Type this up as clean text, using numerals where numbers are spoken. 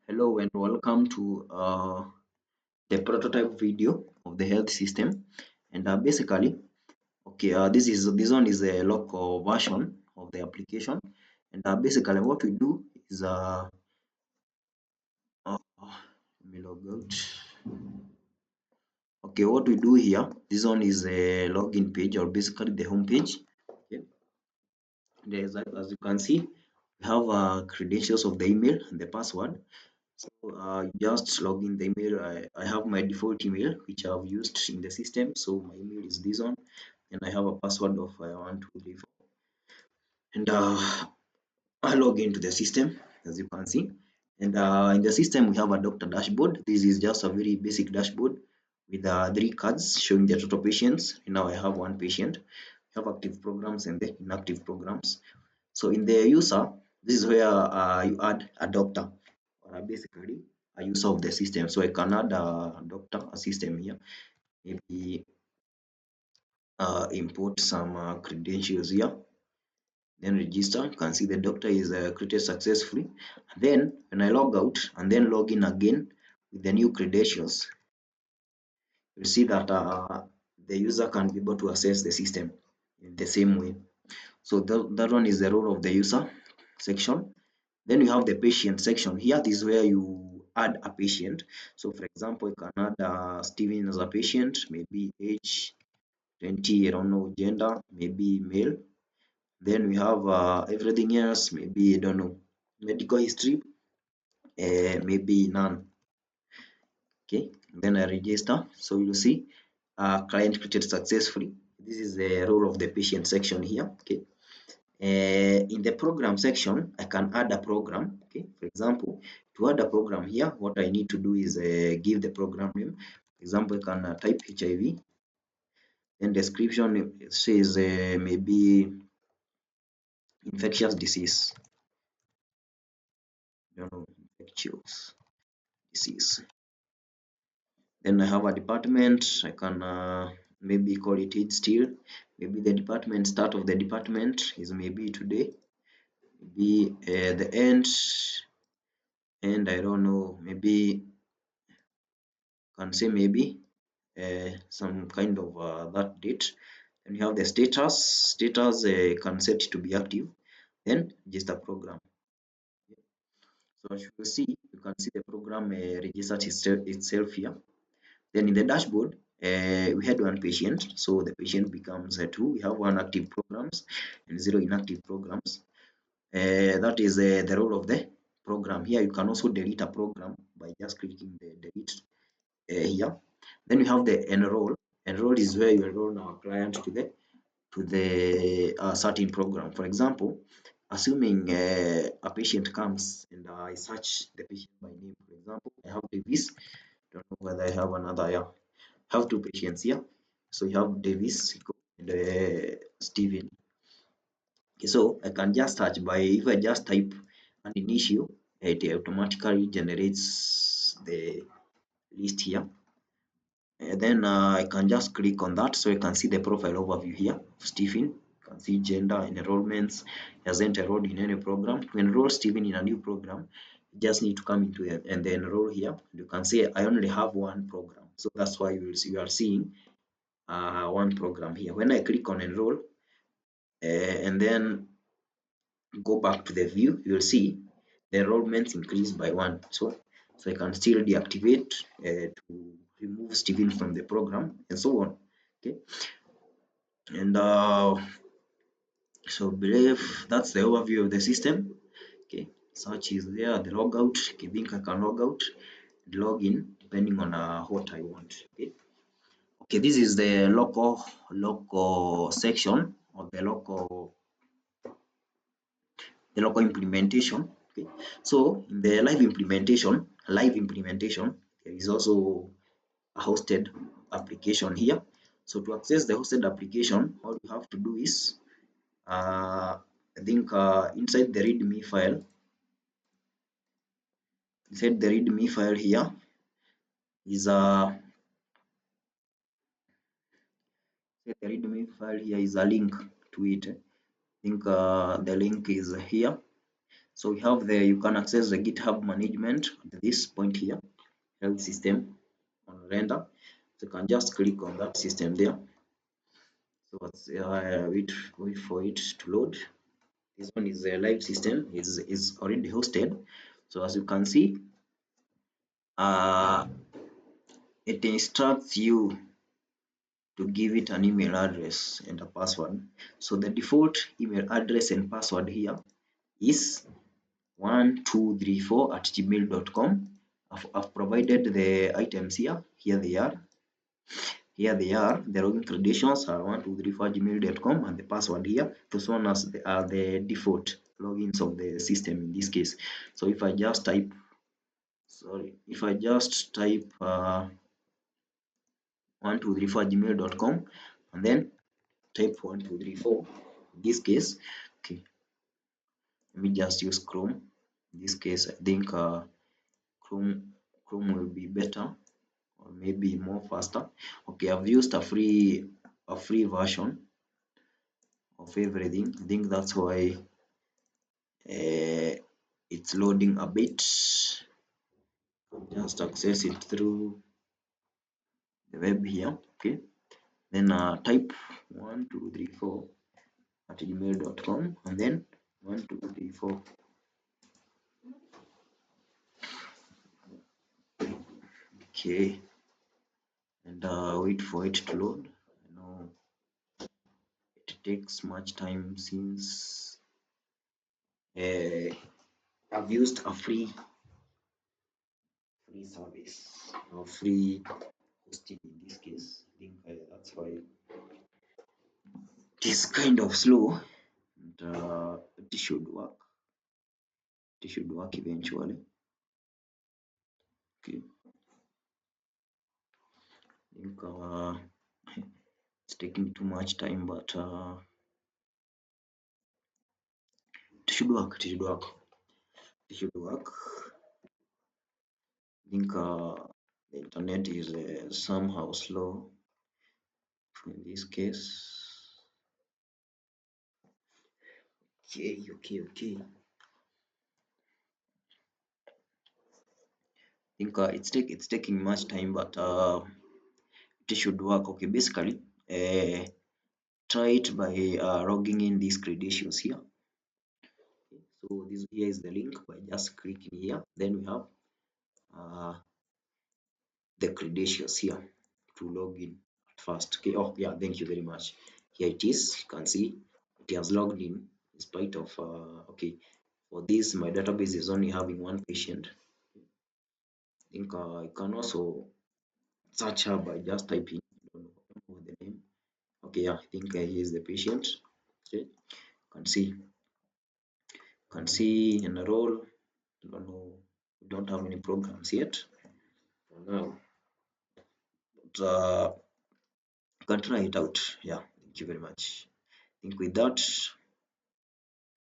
Hello and welcome to the prototype video of the health system. And basically, this one is a local version of the application. And basically, what we do is let me log out. Okay, what we do here, this one is a login page or basically the home page. Okay, there's as you can see, we have credentials of the email and the password. So just log in the email. I have my default email which I've used in the system. So my email is this one, and I have a password of 1234. And I log into the system as you can see. And in the system we have a doctor dashboard. This is just a very basic dashboard with three cards showing the total patients. And now I have one patient. We have active programs and the inactive programs. So in the user, this is where you add a doctor or basically a user of the system. So I can add a doctor, a system here, maybe import some credentials here, then register. You can see the doctor is created successfully. And then when I log out and then log in again with the new credentials, you see that the user can be able to access the system in the same way. So that one is the role of the user section. Then you have the patient section. Here, this is where you add a patient. So for example, you can add Steven as a patient, maybe age 20, I don't know, gender, maybe male. Then we have everything else, maybe, I don't know, medical history, maybe none. Okay, then I register. So you see, client created successfully. This is the role of the patient section here. Okay. In the program section, I can add a program. Okay, for example, to add a program here, what I need to do is give the program name. For example, I can type HIV. Then description it says maybe infectious disease. Don't know, infectious disease. Then I have a department. I can maybe call it still. Maybe the department start of the department is maybe today. Maybe the end, and I don't know. Maybe can say maybe some kind of that date. Then you have the status can set to be active, then just a program. So as you can see, the program registered itself here. Then in the dashboard, we had one patient, so the patient becomes two. We have one active programs and zero inactive programs. That is the role of the program. Here you can also delete a program by just clicking the delete here. Then we have the enroll. Enroll is where you enroll our client to the certain program. For example, assuming a patient comes and I search the patient by name. For example, I have Davis. Don't know whether I have another. Yeah, I have two patients here. So you have Davis and Steven. Okay, so I can just search by if I just type an initial, it automatically generates the list here. And then I can just click on that so you can see the profile overview here of Stephen. You can see gender, enrollments. He hasn't enrolled in any program. To enroll Stephen in a new program, you just need to come into it and then enroll here. You can see I only have one program. So that's why you are seeing one program here. When I click on enroll and then go back to the view, you will see the enrollments increased by one. So I can still deactivate to remove Steven from the program and so on. Okay, and so believe that's the overview of the system. Okay, search is there, the logout. I think I can log out and log in depending on what I want. Okay. Okay, this is the local section of the local implementation. Okay, so in the live implementation, there is also a hosted application here. So to access the hosted application, all you have to do is I think inside the readme file here is a link to it. I think the link is here. So we have the, you can access the GitHub management at this point here, health system on render. So you can just click on that system there. So wait for it to load. This one is a live system, is already hosted. So as you can see, it instructs you to give it an email address and a password. So the default email address and password here is 1234@gmail.com. I've provided the items here. Here they are. Here they are. The login credentials are 1234@gmail.com, and the password here. Those one are the default logins of the system in this case. So if I just type, if I just type 1234@gmail.com and then type 1234 in this case, okay, let me just use Chrome. In this case, I think Chrome will be better, or maybe more faster. Okay, I've used a free version of everything. I think that's why it's loading a bit. Just access it through the web here. Okay, then type 1234@gmail.com and then 1234. Okay, and wait for it to load. I know it takes much time since I've used a free service or free hosting in this case. I think that's why it is kind of slow, and it should work. It should work eventually. Okay, I think it's taking too much time, but it should work. It should work. It should work. I think the internet is somehow slow in this case. Okay. I think it's taking much time, but it should work. Okay, basically, try it by logging in these credentials here. Okay, so this here is the link. By just clicking here, then we have the credentials here to log in at first. Okay, oh yeah, thank you very much. Here it is. You can see it has logged in spite of okay, for this my database is only having one patient. I think I can also search her by just typing, I don't know the name. Okay, yeah, I think he is the patient. Okay, can see enroll. Don't know, we don't have any programs yet for now, but you can try it out. Yeah, thank you very much. I think with that